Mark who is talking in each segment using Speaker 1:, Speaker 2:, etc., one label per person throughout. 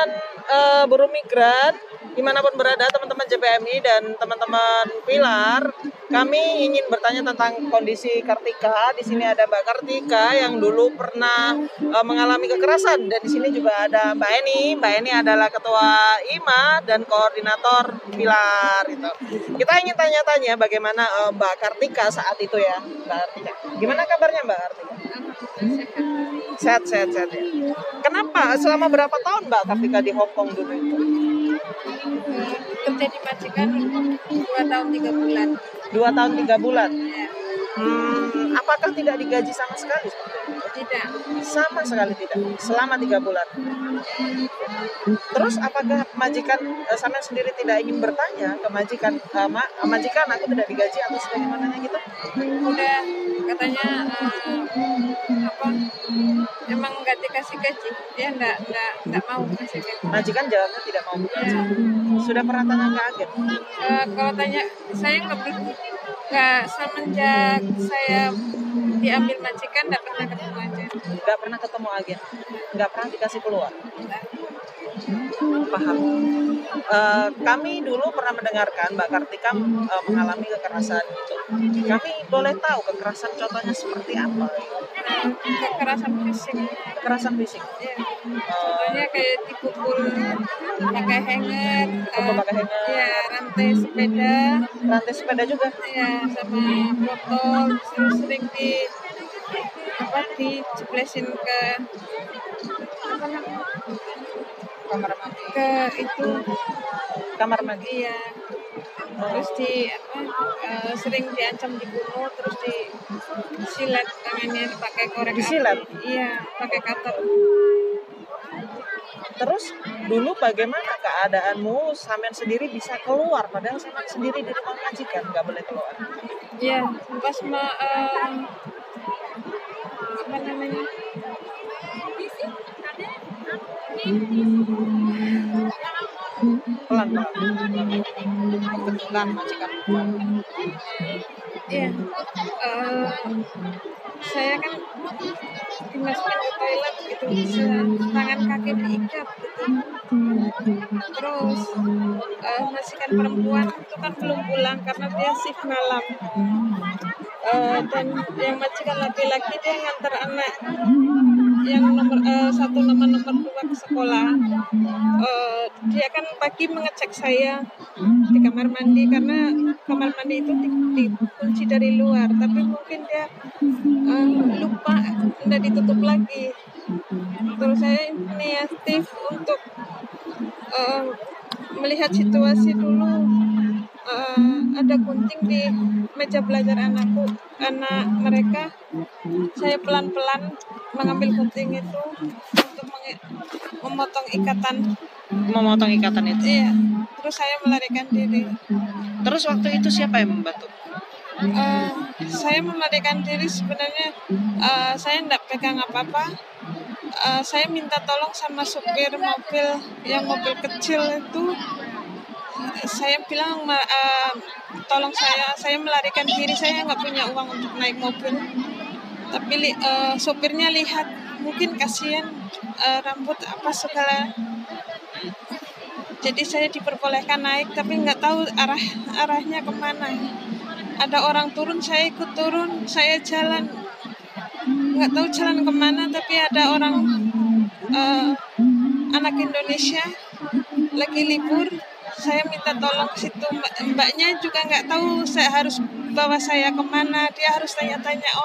Speaker 1: teman-teman buruh migran dimanapun berada, teman-teman JPMI dan teman-teman Pilar, kami ingin bertanya tentang kondisi Kartika. Di sini ada Mbak Kartika yang dulu pernah mengalami kekerasan, dan di sini juga ada Mbak Eni. Mbak Eni adalah ketua IMA dan koordinator Pilar. Itu. Kita ingin tanya-tanya bagaimana Mbak Kartika saat itu ya, Mbak Kartika. Gimana kabarnya Mbak Kartika? Sehat ya. Kenapa? Selama berapa tahun Mbak Kartika di Hong Kong dulu itu?
Speaker 2: Kerja di majikan 2 tahun 3 bulan.
Speaker 1: 2 tahun 3 bulan?
Speaker 2: Ya.
Speaker 1: Apakah tidak digaji sama sekali?
Speaker 2: Tidak.
Speaker 1: Sama sekali tidak. Selama 3 bulan. Terus apakah majikan sama sendiri tidak ingin bertanya ke majikan, majikan aku tidak digaji atau sebagaimananya gitu?
Speaker 2: Udah katanya emang nggak dikasih gaji, dia nggak mau kasih gaji.
Speaker 1: Majikan jawabnya tidak mau bekerja. Sudah pernah tanya ke agen?
Speaker 2: Kalau tanya, saya nggak semenjak saya diambil majikan nggak pernah ketemu agen.
Speaker 1: Nggak pernah ketemu agen, nggak pernah dikasih keluar. Paham. Kami dulu pernah mendengarkan Mbak Kartika mengalami kekerasan itu. Kami boleh tahu kekerasan contohnya seperti apa?
Speaker 2: Kekerasan fisik.
Speaker 1: Kekerasan fisik.
Speaker 2: Ya. Contohnya kayak dipukul pakai hanger. Ya, rantai sepeda.
Speaker 1: Rantai sepeda juga.
Speaker 2: Ya, sama botol sering dijeblesin ke
Speaker 1: kamar mandi.
Speaker 2: Ke itu
Speaker 1: kamar mandi.
Speaker 2: Iya. Terus sering diancam dibunuh, terus disilet tangannya pakai korek.
Speaker 1: Disilet?
Speaker 2: Iya, pakai cutter.
Speaker 1: Terus dulu bagaimana keadaanmu? Sampean sendiri bisa keluar padahal sampean sendiri di rumah majikan nggak boleh keluar.
Speaker 2: Iya, pas apa namanya?
Speaker 1: Pelan kebetulan majikan.
Speaker 2: Iya. Saya kan dimasukin ke toilet gitu, tangan kaki diikat gitu. Terus majikan perempuan itu kan belum pulang karena dia shift malam. Dan yang majikan laki-laki dia ngantar anak yang nomor 2 ke sekolah. Dia kan pagi mengecek saya di kamar mandi karena kamar mandi itu dikunci dari luar, tapi mungkin dia lupa, udah ditutup lagi. Terus saya inisiatif untuk melihat situasi dulu. Ada gunting di meja belajar anak mereka. Saya pelan-pelan mengambil gunting itu untuk memotong ikatan itu. Iya. Terus saya melarikan diri.
Speaker 1: Terus waktu itu siapa yang membantu?
Speaker 2: Saya melarikan diri sebenarnya. Saya tidak pegang apa-apa. Saya minta tolong sama supir mobil kecil itu. Saya bilang tolong saya melarikan diri, saya nggak punya uang untuk naik mobil. Tapi sopirnya lihat, mungkin kasihan rambut apa segala. Jadi saya diperbolehkan naik, tapi nggak tahu arahnya kemana. Ada orang turun, saya ikut turun, saya jalan. Nggak tahu jalan kemana, tapi ada orang anak Indonesia lagi libur. Saya minta tolong ke situ, mbaknya juga nggak tahu saya harus bawa saya kemana. Dia harus tanya-tanya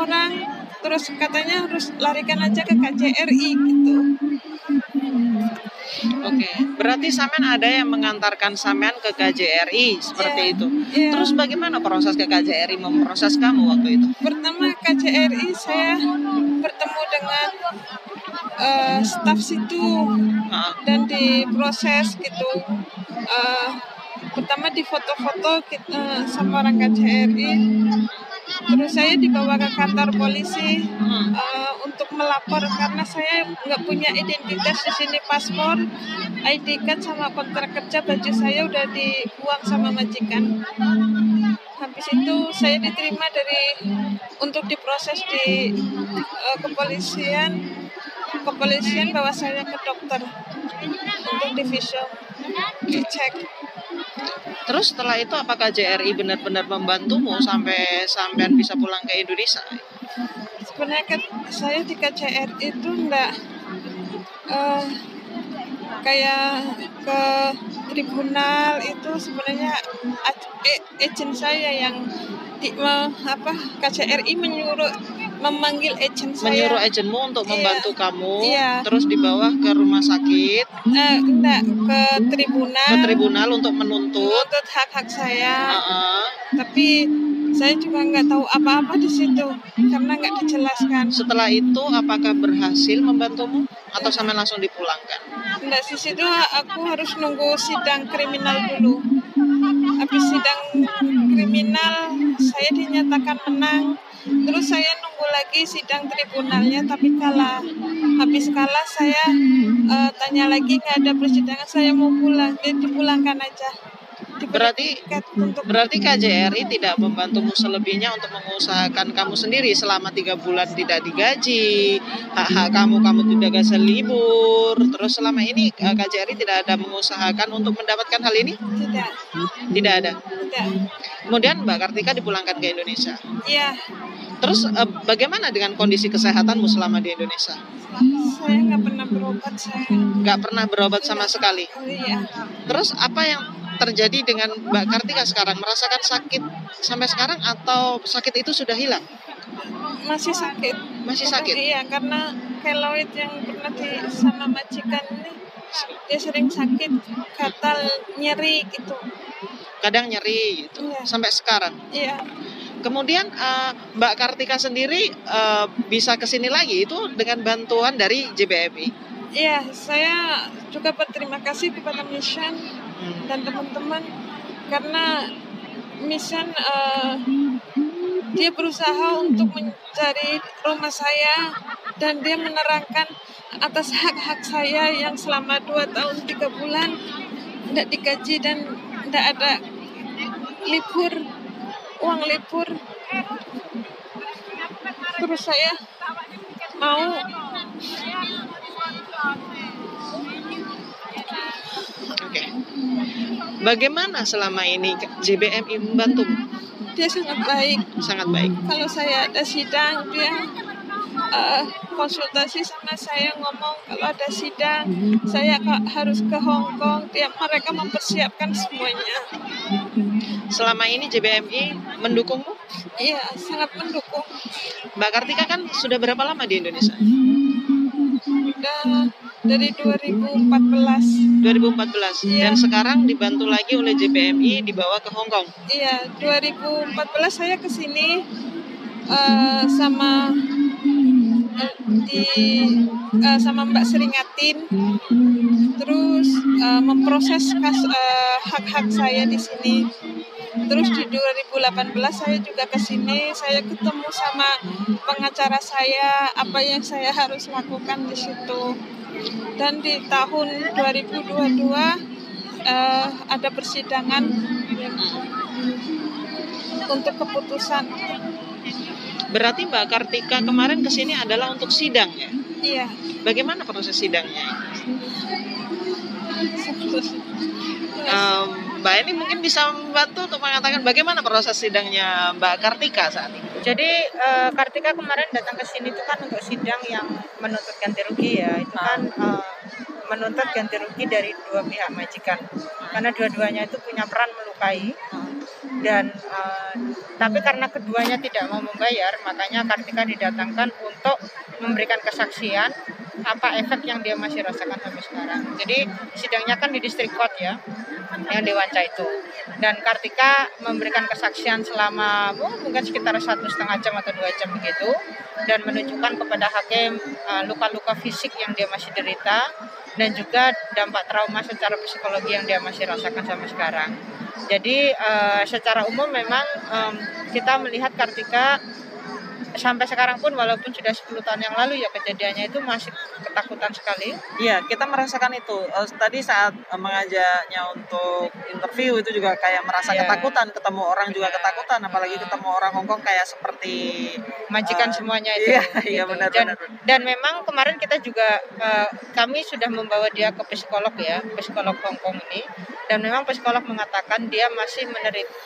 Speaker 2: orang, terus katanya harus larikan aja ke KJRI gitu.
Speaker 1: Oke, berarti sampean ada yang mengantarkan sampean ke KJRI seperti itu.
Speaker 2: Yeah.
Speaker 1: Terus bagaimana proses ke KJRI memproses kamu waktu itu?
Speaker 2: Pertama KJRI saya bertemu dengan staf situ dan diproses gitu. Pertama di foto-foto sama orang KJRI. Terus saya dibawa ke kantor polisi untuk melapor karena saya nggak punya identitas di sini, paspor, ID card sama kontrak kerja, baju saya udah dibuang sama majikan. Habis itu saya diterima untuk diproses di kepolisian. kepolisian bawa saya ke dokter untuk divisum, dicek.
Speaker 1: Terus setelah itu apakah JRI benar-benar membantumu sampai sampean bisa pulang ke Indonesia?
Speaker 2: Sebenarnya kan saya di KCR itu enggak kayak ke tribunal itu sebenarnya agent saya yang KCRI memanggil agent saya.
Speaker 1: Menyuruh agentmu untuk membantu kamu,
Speaker 2: Iya.
Speaker 1: terus dibawa ke rumah sakit,
Speaker 2: enggak, ke tribunal
Speaker 1: untuk menuntut
Speaker 2: hak-hak saya. Tapi saya juga nggak tahu apa-apa di situ karena nggak dijelaskan.
Speaker 1: Setelah itu apakah berhasil membantumu atau sampai langsung dipulangkan?
Speaker 2: Enggak, di situ aku harus nunggu sidang kriminal dulu. Habis sidang kriminal saya dinyatakan menang. Terus saya nunggu lagi sidang tribunalnya tapi kalah. Habis kalah saya tanya lagi nggak ada persidangan, saya mau pulang. Dia dipulangkan aja.
Speaker 1: Berarti KJRI tidak membantumu selebihnya untuk mengusahakan kamu sendiri selama 3 bulan tidak digaji, hak-hak kamu tidak bisa libur. Terus selama ini KJRI tidak ada mengusahakan untuk mendapatkan hal ini? Tidak ada. Kemudian Mbak Kartika dipulangkan ke Indonesia.
Speaker 2: Iya.
Speaker 1: Terus bagaimana dengan kondisi kesehatanmu selama di Indonesia?
Speaker 2: Saya nggak pernah berobat.
Speaker 1: Nggak pernah berobat sama sekali.
Speaker 2: Iya.
Speaker 1: Terus apa yang terjadi dengan Mbak Kartika sekarang? Merasakan sakit sampai sekarang atau sakit itu sudah hilang?
Speaker 2: Masih sakit.
Speaker 1: Masih sakit?
Speaker 2: Iya, karena keloid yang pernah sama majikan ini dia sering sakit, gatal, nyeri gitu.
Speaker 1: Kadang nyeri gitu. Iya. Sampai sekarang?
Speaker 2: Iya.
Speaker 1: Kemudian Mbak Kartika sendiri bisa kesini lagi itu dengan bantuan dari JBMI?
Speaker 2: Iya, saya juga berterima kasih kepada Mission dan teman-teman karena Mission dia berusaha untuk mencari rumah saya dan dia menerangkan atas hak-hak saya yang selama 2 tahun 3 bulan tidak digaji dan tidak ada libur, uang libur. Terus saya mau
Speaker 1: Bagaimana selama ini JBMI membantu?
Speaker 2: Dia sangat baik.
Speaker 1: Sangat baik.
Speaker 2: Kalau saya ada sidang, dia konsultasi sama saya, ngomong kalau ada sidang, saya harus ke Hong Kong. Mereka mempersiapkan semuanya.
Speaker 1: Selama ini JBMI mendukungmu?
Speaker 2: Iya, sangat mendukung.
Speaker 1: Mbak Kartika kan sudah berapa lama di Indonesia?
Speaker 2: Sudah dari 2014.
Speaker 1: 2014. Iya. Dan sekarang dibantu lagi oleh JBMI dibawa ke Hong Kong.
Speaker 2: Iya, 2014 saya ke sini sama Mbak Seringatin, terus memproses hak-hak saya di sini. Terus di 2018 saya juga ke sini, saya ketemu sama pengacara saya, apa yang saya harus lakukan di situ. Dan di tahun 2022 ada persidangan untuk keputusan.
Speaker 1: Berarti Mbak Kartika kemarin ke sini adalah untuk sidang ya?
Speaker 2: Iya.
Speaker 1: Bagaimana proses sidangnya? Mbak ini mungkin bisa membantu untuk mengatakan bagaimana proses sidangnya Mbak Kartika saat ini.
Speaker 3: Jadi Kartika kemarin datang ke sini itu kan untuk sidang yang menuntut ganti rugi ya. Itu kan menuntut ganti rugi dari dua pihak majikan. Karena dua-duanya itu punya peran melukai. Dan tapi karena keduanya tidak mau membayar, makanya Kartika didatangkan untuk memberikan kesaksian apa efek yang dia masih rasakan sampai sekarang. Jadi sidangnya kan di District Court ya, yang di Wanca itu. Dan Kartika memberikan kesaksian selama mungkin sekitar 1,5 jam atau 2 jam begitu, dan menunjukkan kepada hakim luka-luka fisik yang dia masih derita dan juga dampak trauma secara psikologi yang dia masih rasakan sampai sekarang. Jadi secara umum memang kita melihat Kartika sampai sekarang pun walaupun sudah 10 tahun yang lalu ya kejadiannya itu masih ketakutan sekali.
Speaker 1: Iya, kita merasakan itu. Tadi saat mengajaknya untuk interview itu juga kayak merasa
Speaker 3: Iya.
Speaker 1: ketakutan, ketemu orang juga ketakutan, apalagi ketemu orang Hongkong kayak seperti
Speaker 3: Majikan semuanya itu.
Speaker 1: Iya, iya
Speaker 3: gitu.
Speaker 1: benar.
Speaker 3: Dan memang kemarin kita juga kami sudah membawa dia ke psikolog ya, psikolog Hongkong ini. Dan memang psikolog mengatakan dia masih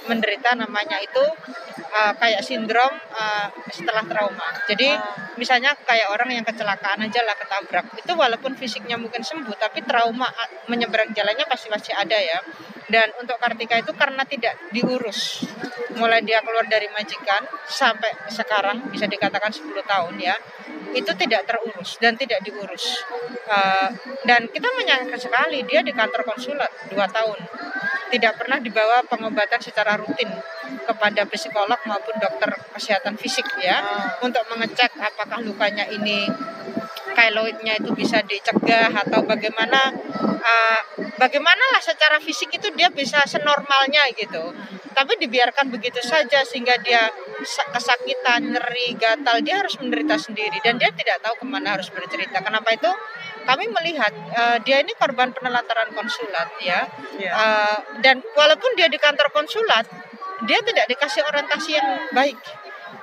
Speaker 3: menderita namanya itu kayak sindrom setelah trauma. Jadi misalnya kayak orang yang kecelakaan aja lah, ketabrak. Itu walaupun fisiknya mungkin sembuh, tapi trauma menyeberang jalannya pasti masih ada ya. Dan untuk Kartika itu karena tidak diurus, mulai dia keluar dari majikan sampai sekarang bisa dikatakan 10 tahun ya, itu tidak terurus dan tidak diurus. Dan kita menyayangkan sekali dia di kantor konsulat 2 tahun tidak pernah dibawa pengobatan secara rutin kepada psikolog maupun dokter kesehatan fisik ya, untuk mengecek apakah lukanya ini keloidnya itu bisa dicegah atau bagaimana lah secara fisik itu dia bisa senormalnya gitu. Tapi dibiarkan begitu saja sehingga dia kesakitan, nyeri, gatal, dia harus menderita sendiri dan dia tidak tahu kemana harus bercerita. Kenapa itu? Kami melihat dia ini korban penelantaran konsulat ya. Dan walaupun dia di kantor konsulat, dia tidak dikasih orientasi yang baik.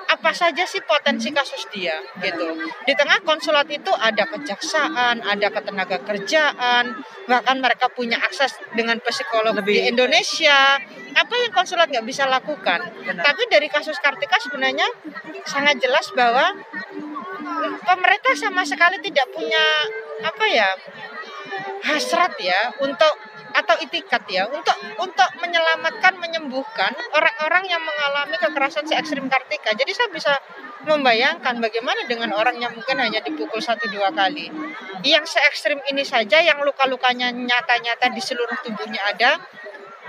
Speaker 3: Apa saja sih potensi kasus dia gitu. Di tengah konsulat itu ada kejaksaan, ada ketenaga kerjaan, bahkan mereka punya akses dengan psikolog di Indonesia. Apa yang konsulat nggak bisa lakukan?
Speaker 1: Benar.
Speaker 3: Tapi dari kasus Kartika sebenarnya sangat jelas bahwa pemerintah sama sekali tidak punya hasrat ya untuk atau itikat ya untuk menyelamatkan, menyembuhkan orang-orang yang mengalami kekerasan se-ekstrim Kartika. Jadi saya bisa membayangkan bagaimana dengan orang yang mungkin hanya dipukul 1-2 kali. Yang se-ekstrim ini saja yang luka-lukanya nyata-nyata di seluruh tubuhnya ada,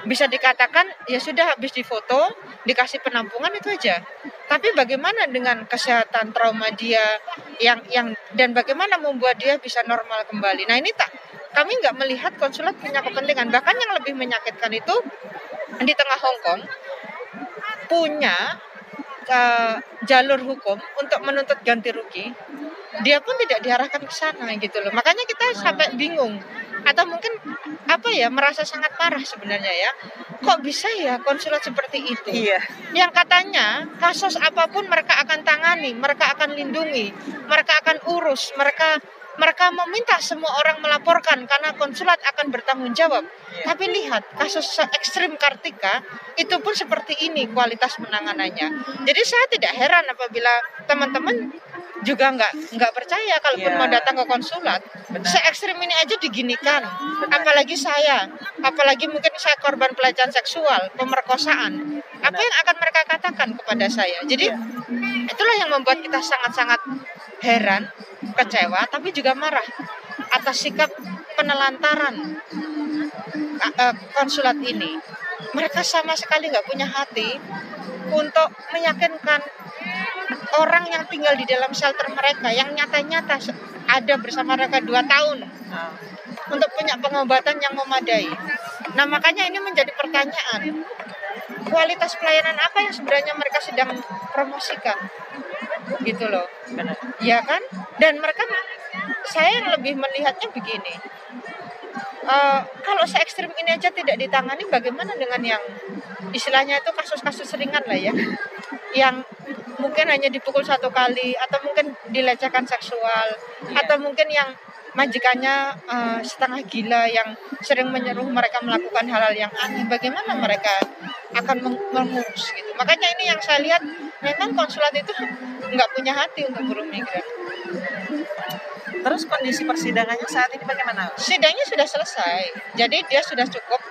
Speaker 3: bisa dikatakan ya sudah habis difoto, dikasih penampungan itu aja. Tapi bagaimana dengan kesehatan trauma dia yang dan bagaimana membuat dia bisa normal kembali. Nah, ini kami nggak melihat konsulat punya kepentingan. Bahkan yang lebih menyakitkan itu di tengah Hongkong punya jalur hukum untuk menuntut ganti rugi. Dia pun tidak diarahkan ke sana gitu loh. Makanya kita sampai bingung atau mungkin merasa sangat marah sebenarnya ya. Kok bisa ya konsulat seperti itu?
Speaker 1: Iya.
Speaker 3: Yang katanya kasus apapun mereka akan tangani, mereka akan lindungi, mereka akan urus, mereka meminta semua orang melaporkan karena konsulat akan bertanggung jawab. Tapi lihat kasus ekstrim Kartika itu pun seperti ini kualitas penanganannya. Jadi saya tidak heran apabila teman-teman juga nggak percaya kalaupun mau datang ke konsulat. Se-ekstrim ini aja diginikan. Apalagi saya, apalagi mungkin saya korban pelecehan seksual, pemerkosaan. Apa yang akan mereka katakan kepada saya? Jadi itulah yang membuat kita sangat-sangat heran, kecewa, tapi juga marah atas sikap penelantaran konsulat ini. Mereka sama sekali nggak punya hati untuk meyakinkan orang yang tinggal di dalam shelter mereka yang nyata-nyata ada bersama mereka 2 tahun untuk punya pengobatan yang memadai. Nah, makanya ini menjadi pertanyaan, kualitas pelayanan apa yang sebenarnya mereka sedang promosikan gitu loh.
Speaker 1: Benar.
Speaker 3: Ya kan? Dan mereka, saya yang lebih melihatnya begini, kalau se-ekstrim ini aja tidak ditangani, bagaimana dengan yang istilahnya itu kasus-kasus ringan lah ya, yang mungkin hanya dipukul 1 kali atau mungkin dilecehkan seksual, atau mungkin yang majikannya setengah gila yang sering menyuruh mereka melakukan hal-hal yang aneh. Bagaimana mereka akan mengurus gitu. Makanya ini yang saya lihat, memang konsulat itu nggak punya hati untuk buruh migran.
Speaker 1: Terus kondisi persidangannya saat ini bagaimana?
Speaker 3: Sidangnya sudah selesai, jadi dia sudah cukup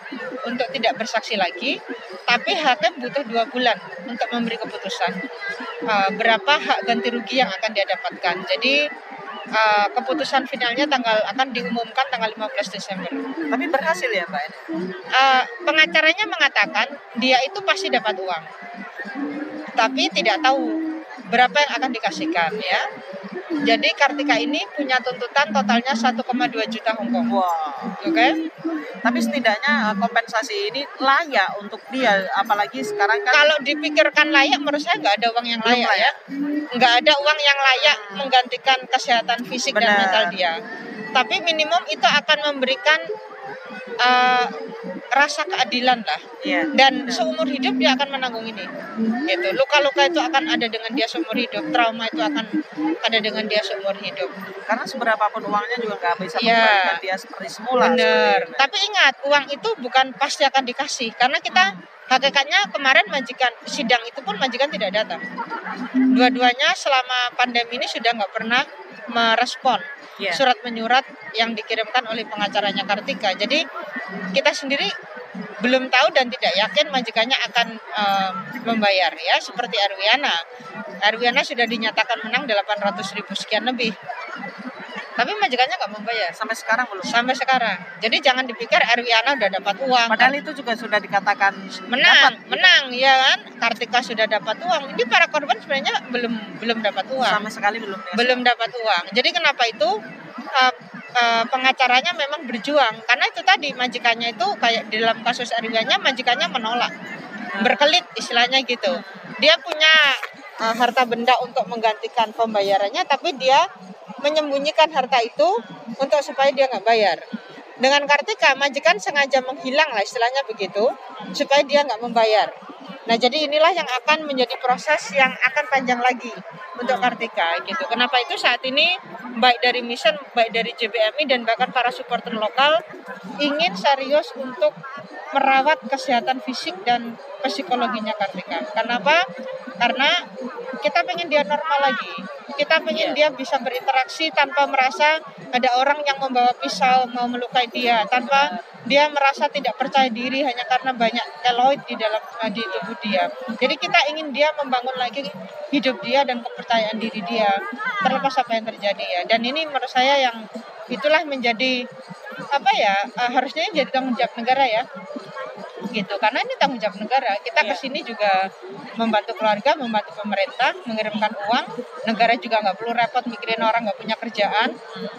Speaker 3: untuk tidak bersaksi lagi. Tapi hakim butuh 2 bulan untuk memberi keputusan berapa hak ganti rugi yang akan dia dapatkan. Jadi keputusan finalnya akan diumumkan tanggal 15 Desember.
Speaker 1: Tapi berhasil ya Mbak?
Speaker 3: Pengacaranya mengatakan dia itu pasti dapat uang, tapi tidak tahu berapa yang akan dikasihkan ya. Jadi Kartika ini punya tuntutan totalnya 1,2 juta Hong Kong.
Speaker 1: Wah.
Speaker 3: Oke.
Speaker 1: Tapi setidaknya kompensasi ini layak untuk dia, apalagi sekarang kan
Speaker 3: Kalau dipikirkan layak, menurut saya nggak ada uang yang
Speaker 1: belum
Speaker 3: layak ya. Nggak ada uang yang layak menggantikan kesehatan fisik dan
Speaker 1: Benar.
Speaker 3: mental dia. Tapi minimum itu akan memberikan rasa keadilan lah.
Speaker 1: Iya.
Speaker 3: Dan seumur hidup dia akan menanggung ini. Gitu. Luka-luka itu akan ada dengan dia seumur hidup. Trauma itu akan ada dengan dia seumur hidup.
Speaker 1: Karena seberapapun uangnya juga nggak bisa
Speaker 3: Iya.
Speaker 1: mengembalikan dia seperti semula.
Speaker 3: Benar.
Speaker 1: seperti ini.
Speaker 3: Tapi ingat, uang itu bukan pasti akan dikasih. Karena kita hakikatnya kemarin majikan sidang itu pun majikan tidak datang. Dua-duanya selama pandemi ini sudah nggak pernah merespon
Speaker 1: Iya.
Speaker 3: surat menyurat yang dikirimkan oleh pengacaranya Kartika. Jadi kita sendiri belum tahu dan tidak yakin majikannya akan membayar ya, seperti Arwiana. Arwiana sudah dinyatakan menang 800.000 sekian lebih. Tapi majikannya nggak membayar
Speaker 1: Sampai sekarang belum.
Speaker 3: sampai sekarang. Jadi jangan dipikir Arwiana udah dapat uang.
Speaker 1: Padahal itu juga sudah dikatakan
Speaker 3: menang,
Speaker 1: dapat.
Speaker 3: menang ya kan? Kartika sudah dapat uang. Ini para korban sebenarnya belum dapat uang.
Speaker 1: Sama sekali belum.
Speaker 3: Belum dapat uang. Jadi kenapa itu pengacaranya memang berjuang? Karena itu tadi majikannya itu kayak di dalam kasus Arwiana, majikannya menolak, berkelit istilahnya gitu. Dia punya harta benda untuk menggantikan pembayarannya, tapi dia menyembunyikan harta itu untuk supaya dia nggak bayar. Dengan Kartika, majikan sengaja menghilang lah istilahnya begitu, supaya dia nggak membayar. Nah jadi inilah yang akan menjadi proses yang akan panjang lagi untuk Kartika gitu. Kenapa itu saat ini baik dari Mission, baik dari JBMI dan bahkan para supporter lokal ingin serius untuk merawat kesehatan fisik dan psikologinya Kartika. Kenapa? Karena kita pengen dia normal lagi. Kita pengen dia bisa berinteraksi tanpa merasa ada orang yang membawa pisau mau melukai dia, tanpa dia merasa tidak percaya diri hanya karena banyak keloid di dalam di tubuh dia. Jadi kita ingin dia membangun lagi hidup dia dan kepercayaan diri dia terlepas apa yang terjadi ya. Dan ini menurut saya yang itulah menjadi apa ya, harusnya jadi tanggung jawab negara ya. Gitu, karena ini tanggung jawab negara. Kita kesini juga membantu keluarga, membantu pemerintah, mengirimkan uang. Negara juga nggak perlu repot mikirin orang nggak punya kerjaan.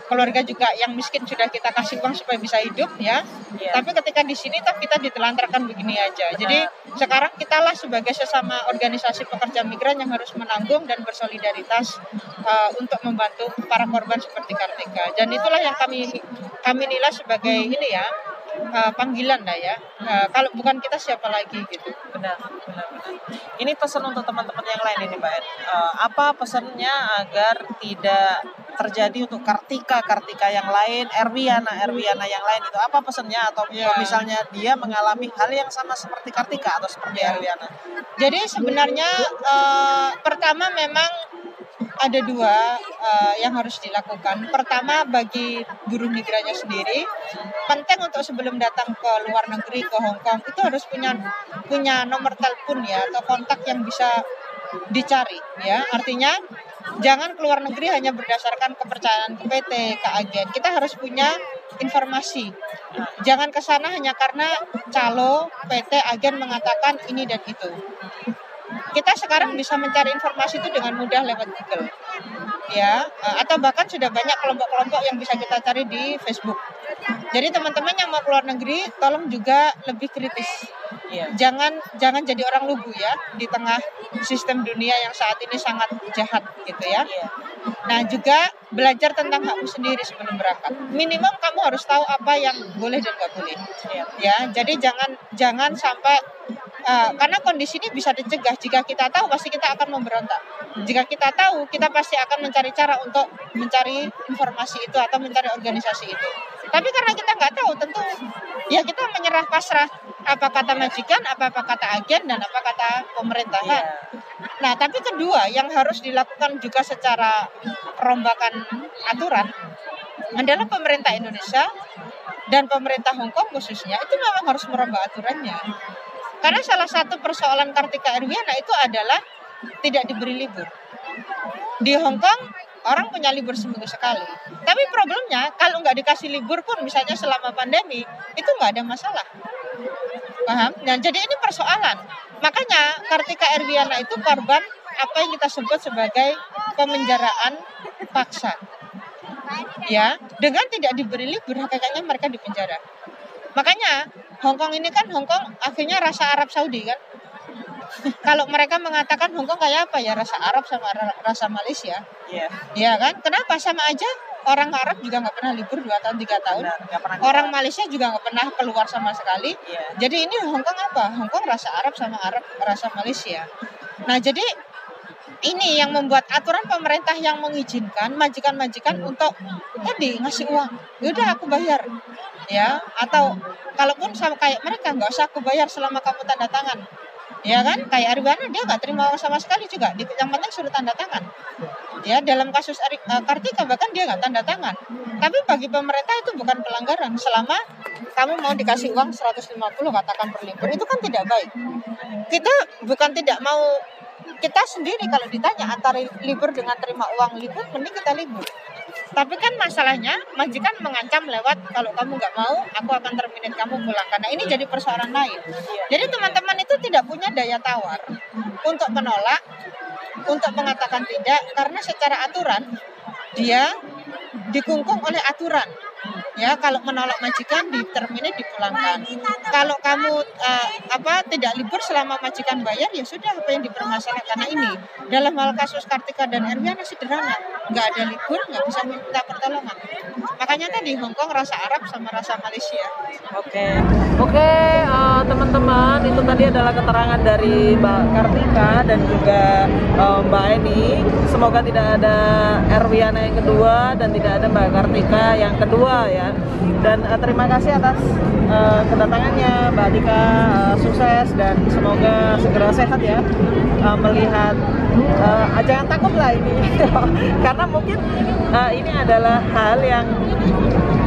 Speaker 3: Keluarga juga yang miskin sudah kita kasih uang supaya bisa hidup ya. Tapi ketika di sini toh kita ditelantarkan begini aja. Jadi sekarang kitalah sebagai sesama organisasi pekerja migran yang harus menanggung dan bersolidaritas untuk membantu para korban seperti Kartika. Dan itulah yang kami nilai sebagai ini ya, panggilan lah ya. Kalau bukan kita siapa lagi gitu.
Speaker 1: Benar. Ini pesan untuk teman-teman yang lain ini Mbak Ed. Apa pesannya agar tidak terjadi untuk Kartika yang lain, Erwiana yang lain itu? Apa pesannya atau misalnya dia mengalami hal yang sama seperti Kartika atau seperti Erwiana?
Speaker 3: Jadi sebenarnya pertama memang ada dua yang harus dilakukan. Pertama, bagi buruh migrannya sendiri, penting untuk sebelum datang ke luar negeri, ke Hong Kong, itu harus punya nomor telepon ya, atau kontak yang bisa dicari ya. Artinya jangan keluar negeri hanya berdasarkan kepercayaan ke PT, ke agen. Kita harus punya informasi. Jangan ke sana hanya karena calo, PT, agen mengatakan ini dan itu. Kita sekarang bisa mencari informasi itu dengan mudah lewat Google, ya, atau bahkan sudah banyak kelompok-kelompok yang bisa kita cari di Facebook. Jadi teman-teman yang mau keluar negeri, tolong juga lebih kritis. Jangan jadi orang lugu ya di tengah sistem dunia yang saat ini sangat jahat gitu ya. Nah juga belajar tentang hakmu sendiri sebelum berangkat. Minimum kamu harus tahu apa yang boleh dan nggak boleh. Ya, jadi jangan sampai karena kondisi ini bisa dicegah. Jika kita tahu pasti kita akan memberontak. Jika kita tahu kita pasti akan mencari cara untuk mencari informasi itu atau mencari organisasi itu. Tapi karena kita nggak tahu, tentu ya kita menyerah pasrah apa kata majikan, apa kata agen dan apa kata pemerintahan. Nah tapi kedua yang harus dilakukan juga secara perombakan aturan adalah pemerintah Indonesia dan pemerintah Hong Kong khususnya itu memang harus merubah aturannya. Karena salah satu persoalan Kartika Erwiana itu adalah tidak diberi libur. Di Hong Kong orang punya libur seminggu sekali. Tapi problemnya kalau nggak dikasih libur pun misalnya selama pandemi itu nggak ada masalah. Paham? Nah jadi ini persoalan. Makanya Kartika Erwiana itu korban apa yang kita sebut sebagai pemenjaraan paksa. Ya, dengan tidak diberi libur hakikatnya mereka di penjara. Makanya Hongkong ini kan akhirnya rasa Arab Saudi kan. Kalau mereka mengatakan Hongkong kayak apa ya, rasa Arab sama rasa Malaysia.
Speaker 1: Iya.
Speaker 3: Ya kan? Kenapa sama aja? Orang Arab juga nggak pernah libur 2 tahun 3 tahun. Orang Malaysia juga nggak pernah keluar sama sekali.
Speaker 1: Iya.
Speaker 3: Jadi ini Hongkong apa? Hongkong rasa Arab sama rasa Malaysia. Nah jadi ini yang membuat aturan pemerintah yang mengizinkan majikan-majikan untuk tadi ngasih uang. Yaudah aku bayar. Ya, atau kalaupun sama kayak mereka nggak usah aku bayar selama kamu tanda tangan. Ya kan, kayak Arifana dia nggak terima uang sama sekali juga. Yang penting suruh tanda tangan. Ya, dalam kasus Kartika bahkan dia nggak tanda tangan. Tapi bagi pemerintah itu bukan pelanggaran selama kamu mau dikasih uang 150 katakan per libur, itu kan tidak baik. Kita bukan tidak mau, kita sendiri kalau ditanya antara libur dengan terima uang libur, mending kita libur. Tapi kan masalahnya majikan mengancam lewat kalau kamu nggak mau, aku akan terminate kamu pulang. Karena ini jadi persoalan lain. Jadi teman-teman itu tidak punya daya tawar untuk menolak, untuk mengatakan tidak, karena secara aturan dia dikungkung oleh aturan. Ya, kalau menolak majikan diterminate dipulangkan. Kalau kamu tidak libur selama majikan bayar, ya sudah apa yang dipermasalahkan. Karena ini dalam hal kasus Kartika dan Erwiana sederhana, nggak ada libur, nggak bisa minta pertolongan. Makanya tadi Hongkong rasa Arab sama rasa Malaysia.
Speaker 1: Oke, teman-teman, itu tadi adalah keterangan dari Mbak Kartika dan juga Mbak Eni. Semoga tidak ada Erwiana yang kedua dan tidak ada Mbak Kartika yang kedua ya. Dan terima kasih atas kedatangannya Mbak Dika, sukses dan semoga segera sehat ya. Melihat jangan takut lah ini karena mungkin ini adalah hal yang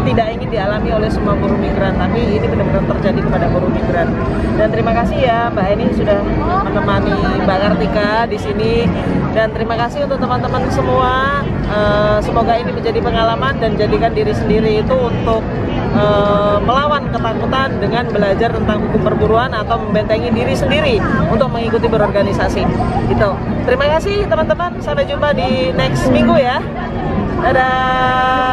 Speaker 1: tidak ingin dialami oleh semua buruh migran, tapi ini benar-benar terjadi kepada buruh migran. Dan terima kasih ya Mbak Eni sudah menemani Mbak Kartika di sini, dan terima kasih untuk teman-teman semua. Semoga ini menjadi pengalaman dan jadikan diri sendiri itu untuk melawan ketakutan dengan belajar tentang hukum perburuan atau membentengi diri sendiri untuk mengikuti berorganisasi. Gitu. Terima kasih teman-teman, sampai jumpa di next minggu ya. Dadah.